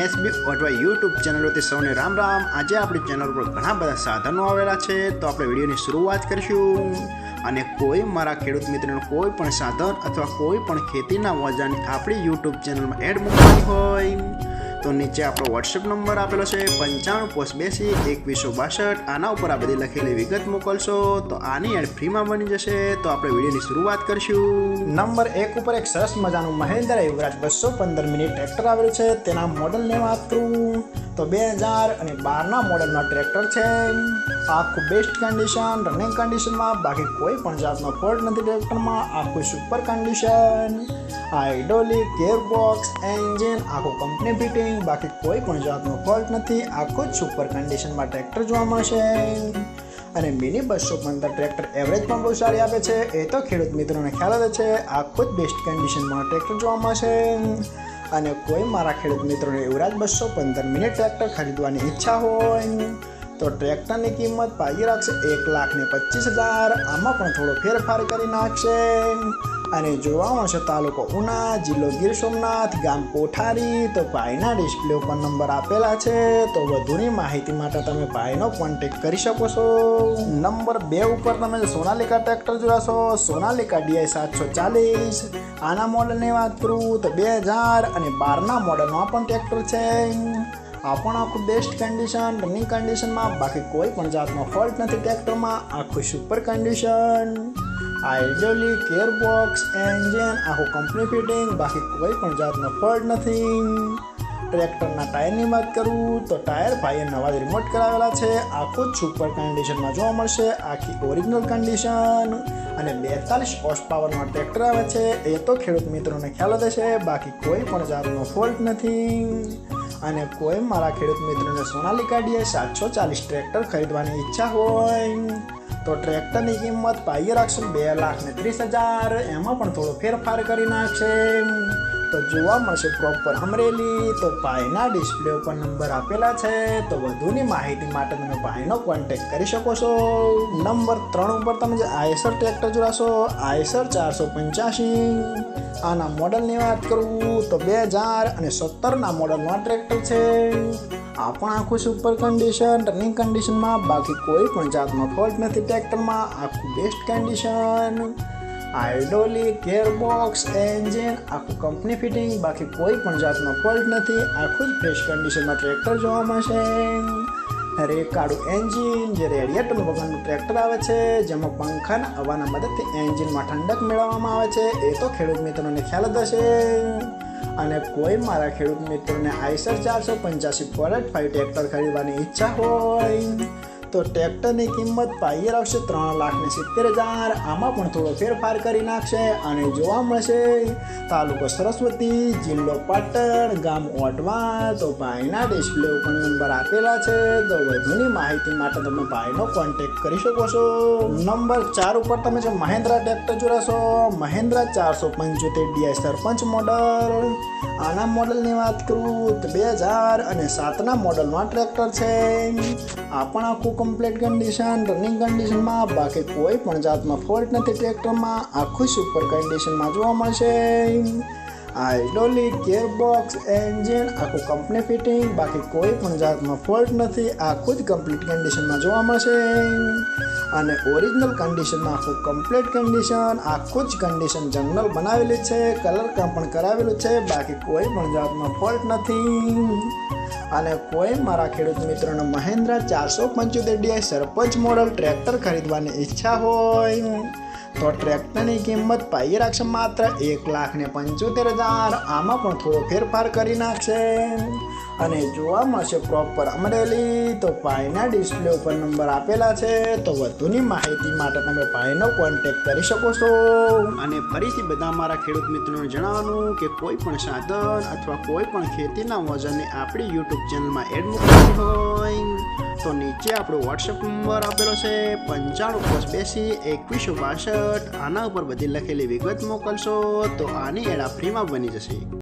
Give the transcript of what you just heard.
SB અથવા YouTube ચેનલોથી સૌને રામ રામ। આજે આપણી ચેનલ પર ઘણા બધા સાધનો આવેલા છે, તો આપણે વિડીયોની શરૂઆત કરીશું। અને કોઈ મારા ખેડૂત મિત્રોને કોઈ પણ સાધન અથવા કોઈ પણ ખેતીના ઓજારની આપણી યુટ્યુબ ચેનલમાં એડ મૂકવાની હોય તો નીચે આપણો વોટ્સએપ નંબર આપેલો છે 95822162। આના ઉપર આ બધી લખેલી વિગત મોકલશો તો આની એડ ફ્રીમાં બની જશે। તો આપણે વિડીયોની શરૂઆત કરીશું। નંબર 1 ઉપર એક સરસ મજાનું મહેન્દ્ર યુવરાજ 215 મિનિટ ટ્રેક્ટર આવેલું છે। તેના મોડલને વાત કરું તો 2012ના મોડલનો ટ્રેક્ટર છે। આખું બેસ્ટ કન્ડિશન, રનિંગ કન્ડિશનમાં, બાકી કોઈ પણ જાતનો ફોલ્ટ નથી ટ્રેક્ટરમાં। આખું super condition, hydraulic, gearbox, engine આખું કંપની ફિટિંગ, બાકી કોઈ પણ જાતનો ફોલ્ટ નથી। આખું જ સુપર કન્ડિશનમાં ટ્રેક્ટર જોવા મળશે। અને મિની 215 ટ્રેક્ટર એવરેજ પણ બહુ સારી આપે છે, એ તો ખેડૂત મિત્રોને ખ્યાલ આવે છે। આખું જ બેસ્ટ કન્ડિશનમાં ટ્રેક્ટર જોવા મળશે। અને કોઈ મારા ખેડૂત મિત્રોને યુવરાજ 215 મિનિટ ટ્રેક્ટર ખરીદવાની ઈચ્છા હોય તો ટ્રેક્ટરની કિંમત પાઈ રાખશે 1,25,000। આમાં પણ થોડો ફેરફાર કરી નાખશે। અને જોવા મળશે તાલુકો ઉના, જિલ્લો ગીર સોમનાથ, ગામ કોઠારી। તો ભાઈના ડિસ્પ્લે ઉપર નંબર આપેલા છે, તો વધુની માહિતી માટે તમે ભાઈનો કોન્ટેક્ટ કરી શકો છો। નંબર 2 ઉપર તમે સોનાલિકા ટ્રેક્ટર જોશો, સોનાલિકા DI 740। આના મોડલની વાત કરું તો 2012ના મોડલમાં પણ ટ્રેક્ટર છે। આ પણ આખું બેસ્ટ કન્ડિશન, રનિંગ કન્ડિશનમાં, બાકી કોઈ પણ જાતનો ફોલ્ટ નથી ટ્રેક્ટરમાં। આખું super condition, hydraulic, gearbox, engine આખું કંપની ફિટિંગ, બાકી કોઈ પણ જાતનો ફોલ્ટ નથી। ટ્રેક્ટરના ટાયરની વાત કરું તો ટાયર ભાઈએ નવા રિમોટ કરાવેલા છે। આખું જ સુપર કન્ડિશનમાં જોવા મળશે, આખી ઓરિજિનલ કન્ડિશન। અને 42 હોર્સ પાવરનો ટ્રેક્ટર આવે છે, એ તો ખેડૂત મિત્રોને ખ્યાલ જ હશે, બાકી કોઈ પણ જાતનો ફોલ્ટ નથી। અને કોઈ મારા ખેડૂત મિત્રોને સોનાલિકા DI 740 ટ્રેક્ટર ખરીદવાની ઈચ્છા હોય તો ટ્રેક્ટરની કિંમત પાઈ રાખશે 2,30,000। એમાં પણ થોડો ફેરફાર કરી નાખશે। તો જોવા મળશે પ્રોપર અમરેલી। તો ભાઈના ડિસ્પ્લે ઉપર નંબર આપેલા છે, તો વધુની માહિતી માટે તમે ભાઈનો કોન્ટેક્ટ કરી શકો છો। નંબર 3 ઉપર તમે જે આયસર ટ્રેક્ટર જોશો, આયસર 485। આના મોડલની વાત કરું તો 2017ના મોડલનો ટ્રેક્ટર છે। આ પણ આખું સુપર કન્ડિશન, રનિંગ કન્ડિશનમાં, બાકી કોઈ પણ જાતનો ફોલ્ટ નથી ટ્રેક્ટરમાં। આખું best condition, hydraulic, gearbox, engine આખું કંપની ફિટિંગ, બાકી કોઈ પણ જાતનો ફોલ્ટ નથી। આખું જ ફ્રેશ કન્ડિશનમાં ટ્રેક્ટર જોવા મળશે। રેકાળું એન્જિન, જે રેડિયેટર વગરનું ટ્રેક્ટર આવે છે, જેમાં પંખાના હવાના મદદથી એન્જિનમાં ઠંડક મેળવવામાં આવે છે, એ તો ખેડૂત મિત્રોને ખ્યાલ જ હશે। અને કોઈ મારા ખેડૂત મિત્રોને આયસર 485 485 ટ્રેક્ટર ખરીદવાની ઈચ્છા હોય તો ટ્રેક્ટરની કિંમત પાઈ રાખશે 3,70,000। આમાં પણ થોડો ફેરફાર કરી નાખશે। અને જોવા મળશે તાલુકો સરસ્વતી, જિલ્લો પાટણ, ગામ ઓટવા। તો ભાઈના ડિસ્પ્લે ઉપર નંબર આપેલા છે, તો વધુની માહિતી માટે તમે ભાઈનો કોન્ટેક્ટ કરી શકો છો। નંબર 4 ઉપર તમે જે મહેન્દ્રા ટ્રેક્ટર જોશો, મહેન્દ્રા 475 DI સરપંચ મોડલ। આના મોડલની વાત કરું તો 2007ના મોડલમાં ટ્રેક્ટર છે। આ પણ આખું કમ્પ્લીટ કન્ડિશન, રનિંગ કન્ડિશનમાં, બાકી કોઈ પણ જાતનો ફોલ્ટ નથી ટ્રેક્ટરમાં। આખું સુપર કન્ડિશનમાં જોવા મળશે। હાઇડ્રોલિક, ગિયરબોક્સ, એન્જિન આખું કંપની ફિટિંગ, બાકી કોઈ પણ જાતનો ફોલ્ટ નથી। આખું જ કમ્પ્લીટ કન્ડિશનમાં જોવા મળશે। અને ઓરિજિનલ કન્ડિશનમાં આખું કમ્પ્લીટ કન્ડિશન, આખું જ કન્ડિશન જનરલ બનાવેલી છે, કલર કામ પણ કરાવેલું છે, બાકી કોઈ પણ જાતનો ફોલ્ટ નથી। અને કોઈ મારા ખેડૂત મિત્રોને મહેન્દ્રા 475 DI સરપંચ મોડલ ટ્રેક્ટર ખરીદવાની ઈચ્છા હોય તો ટ્રેક્ટરની કિંમત પાઈ રાખશે માત્ર 1,75,000। આમાં પણ થોડો ફેરફાર કરી નાખશે। અને જોવા મળશે પ્રોપર અમરેલી। તો ભાઈના ડિસ્પ્લે ઉપર નંબર આપેલા છે, તો વધુની માહિતી માટે તમે ભાઈનો કોન્ટેક્ટ કરી શકો છો। અને ફરીથી બધા મારા ખેડૂત મિત્રોને જણાવવાનું કે કોઈ પણ સાધન અથવા કોઈ પણ ખેતીના ઓજારની આપણી યુટ્યુબ ચેનલમાં એડ મૂકવાની હોય તો નીચે આપણો વોટ્સએપ નંબર આપેલો છે 95822162। આના ઉપર બધી લખેલી વિગત મોકલશો તો આની એડ ફ્રીમાં બની જશે।